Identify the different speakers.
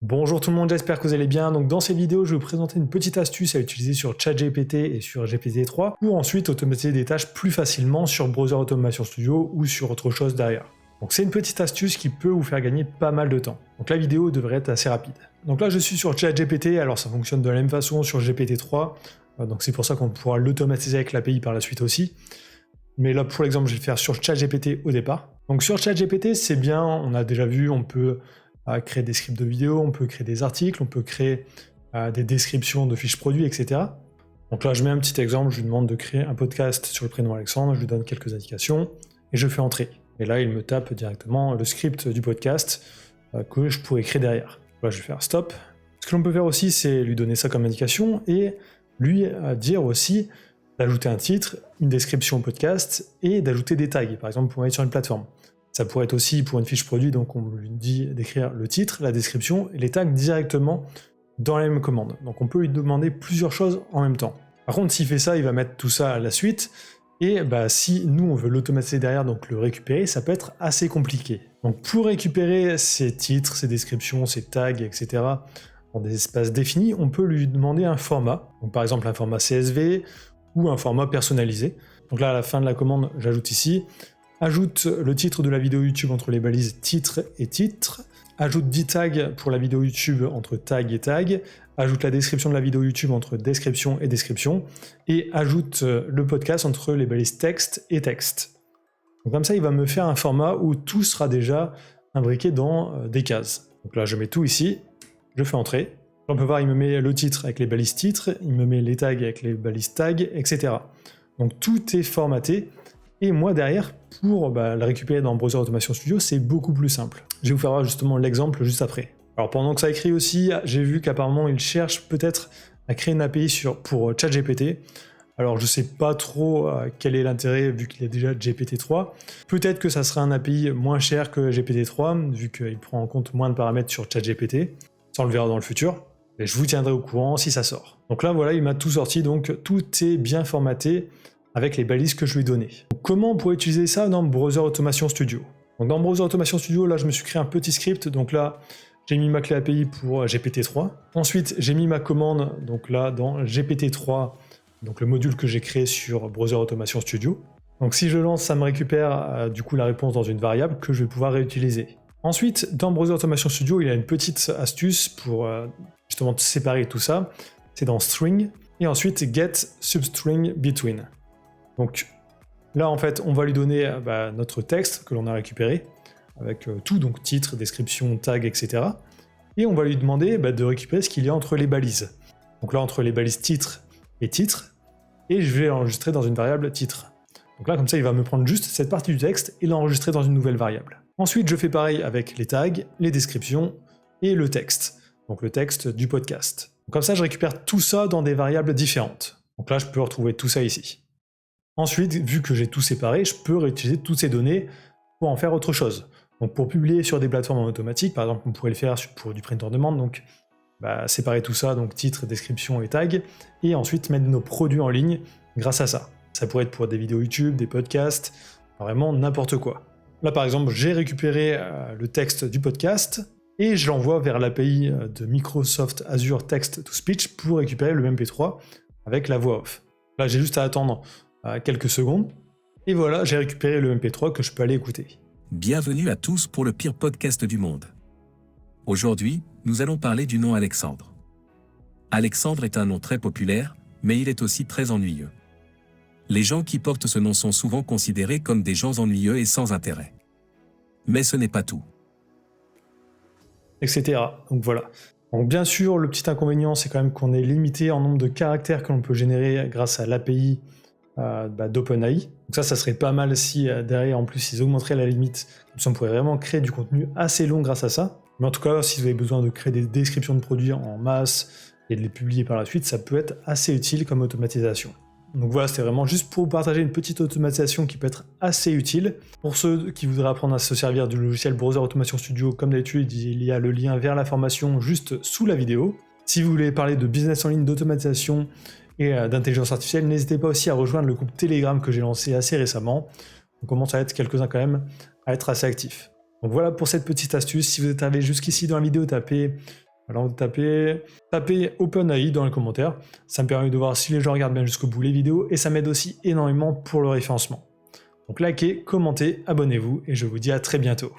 Speaker 1: Bonjour tout le monde, j'espère que vous allez bien. Donc dans cette vidéo, je vais vous présenter une petite astuce à utiliser sur ChatGPT et sur GPT-3 pour ensuite automatiser des tâches plus facilement sur Browser Automation Studio ou sur autre chose derrière. Donc c'est une petite astuce qui peut vous faire gagner pas mal de temps. Donc la vidéo devrait être assez rapide. Donc là je suis sur ChatGPT, alors ça fonctionne de la même façon sur GPT-3, donc c'est pour ça qu'on pourra l'automatiser avec l'API par la suite aussi. Mais là pour l'exemple je vais le faire sur ChatGPT au départ. Donc sur ChatGPT c'est bien, on a déjà vu, on peut créer des scripts de vidéos, on peut créer des articles, on peut créer des descriptions de fiches produits, etc. Donc là je mets un petit exemple, je lui demande de créer un podcast sur le prénom Alexandre, je lui donne quelques indications et je fais entrer. Et là il me tape directement le script du podcast que je pourrais créer derrière. Là je vais faire stop. Ce que l'on peut faire aussi c'est lui donner ça comme indication et lui dire aussi d'ajouter un titre, une description au podcast et d'ajouter des tags, par exemple pour mettre sur une plateforme. Ça pourrait être aussi pour une fiche produit, donc on lui dit d'écrire le titre, la description et les tags directement dans la même commande. Donc on peut lui demander plusieurs choses en même temps. Par contre, s'il fait ça, il va mettre tout ça à la suite, et si nous on veut l'automatiser derrière, donc le récupérer, ça peut être assez compliqué. Donc pour récupérer ces titres, ces descriptions, ces tags, etc., dans des espaces définis, on peut lui demander un format, donc par exemple un format CSV ou un format personnalisé. Donc là à la fin de la commande, j'ajoute ici, ajoute le titre de la vidéo YouTube entre les balises titre et titre, ajoute 10 tags pour la vidéo YouTube entre tag et tag, ajoute la description de la vidéo YouTube entre description et description, et ajoute le podcast entre les balises texte et texte. Donc comme ça, il va me faire un format où tout sera déjà imbriqué dans des cases. Donc là, je mets tout ici, je fais entrer. On peut voir, il me met le titre avec les balises titres, il me met les tags avec les balises tags, etc. Donc tout est formaté. Et moi derrière, pour le récupérer dans Browser Automation Studio, c'est beaucoup plus simple. Je vais vous faire voir justement l'exemple juste après. Alors pendant que ça écrit aussi, j'ai vu qu'apparemment il cherche peut-être à créer une API pour ChatGPT. Alors je sais pas trop quel est l'intérêt vu qu'il y a déjà GPT-3. Peut-être que ça sera un API moins cher que GPT-3, vu qu'il prend en compte moins de paramètres sur ChatGPT. Ça on le verra dans le futur. Et je vous tiendrai au courant si ça sort. Donc là voilà, il m'a tout sorti, donc tout est bien formaté avec les balises que je lui ai données. Donc, comment on pourrait utiliser ça dans Browser Automation Studio? Donc dans Browser Automation Studio, là je me suis créé un petit script, donc là j'ai mis ma clé API pour GPT-3. Ensuite j'ai mis ma commande, donc là dans GPT-3, donc le module que j'ai créé sur Browser Automation Studio. Donc si je lance, ça me récupère du coup la réponse dans une variable que je vais pouvoir réutiliser. Ensuite, dans Browser Automation Studio, il y a une petite astuce pour justement séparer tout ça. C'est dans String, et ensuite Get Substring Between. Donc là en fait on va lui donner notre texte que l'on a récupéré avec tout, donc titre, description, tag, etc. Et on va lui demander de récupérer ce qu'il y a entre les balises. Donc là entre les balises titre, et je vais l'enregistrer dans une variable titre. Donc là comme ça il va me prendre juste cette partie du texte et l'enregistrer dans une nouvelle variable. Ensuite je fais pareil avec les tags, les descriptions et le texte, donc le texte du podcast. Donc, comme ça je récupère tout ça dans des variables différentes. Donc là je peux retrouver tout ça ici. Ensuite, vu que j'ai tout séparé, je peux réutiliser toutes ces données pour en faire autre chose. Donc pour publier sur des plateformes en automatique, par exemple on pourrait le faire pour du print on demand, donc séparer tout ça, donc titre, description et tag, et ensuite mettre nos produits en ligne grâce à ça. Ça pourrait être pour des vidéos YouTube, des podcasts, vraiment n'importe quoi. Là par exemple, j'ai récupéré le texte du podcast, et je l'envoie vers l'API de Microsoft Azure Text to Speech pour récupérer le MP3 avec la voix off. Là j'ai juste à attendre quelques secondes, et voilà, j'ai récupéré le MP3 que je peux aller écouter.
Speaker 2: Bienvenue à tous pour le pire podcast du monde. Aujourd'hui, nous allons parler du nom Alexandre. Alexandre est un nom très populaire, mais il est aussi très ennuyeux. Les gens qui portent ce nom sont souvent considérés comme des gens ennuyeux et sans intérêt. Mais ce n'est pas tout.
Speaker 1: Etc. Donc voilà. Donc bien sûr, le petit inconvénient, c'est quand même qu'on est limité en nombre de caractères que l'on peut générer grâce à l'API d'OpenAI. Donc ça serait pas mal si derrière en plus ils augmenteraient la limite, comme ça on pourrait vraiment créer du contenu assez long grâce à ça. Mais en tout cas, si vous avez besoin de créer des descriptions de produits en masse et de les publier par la suite, ça peut être assez utile comme automatisation. Donc voilà, c'était vraiment juste pour vous partager une petite automatisation qui peut être assez utile. Pour ceux qui voudraient apprendre à se servir du logiciel Browser Automation Studio, comme d'habitude, il y a le lien vers la formation juste sous la vidéo. Si vous voulez parler de business en ligne, d'automatisation et d'intelligence artificielle, n'hésitez pas aussi à rejoindre le groupe Telegram que j'ai lancé assez récemment. On commence à être quelques-uns quand même à être assez actifs. Donc voilà pour cette petite astuce. Si vous êtes arrivé jusqu'ici dans la vidéo, tapez Alors tapez OpenAI dans les commentaires, ça me permet de voir si les gens regardent bien jusqu'au bout les vidéos et ça m'aide aussi énormément pour le référencement. Donc likez, commentez, abonnez-vous et je vous dis à très bientôt.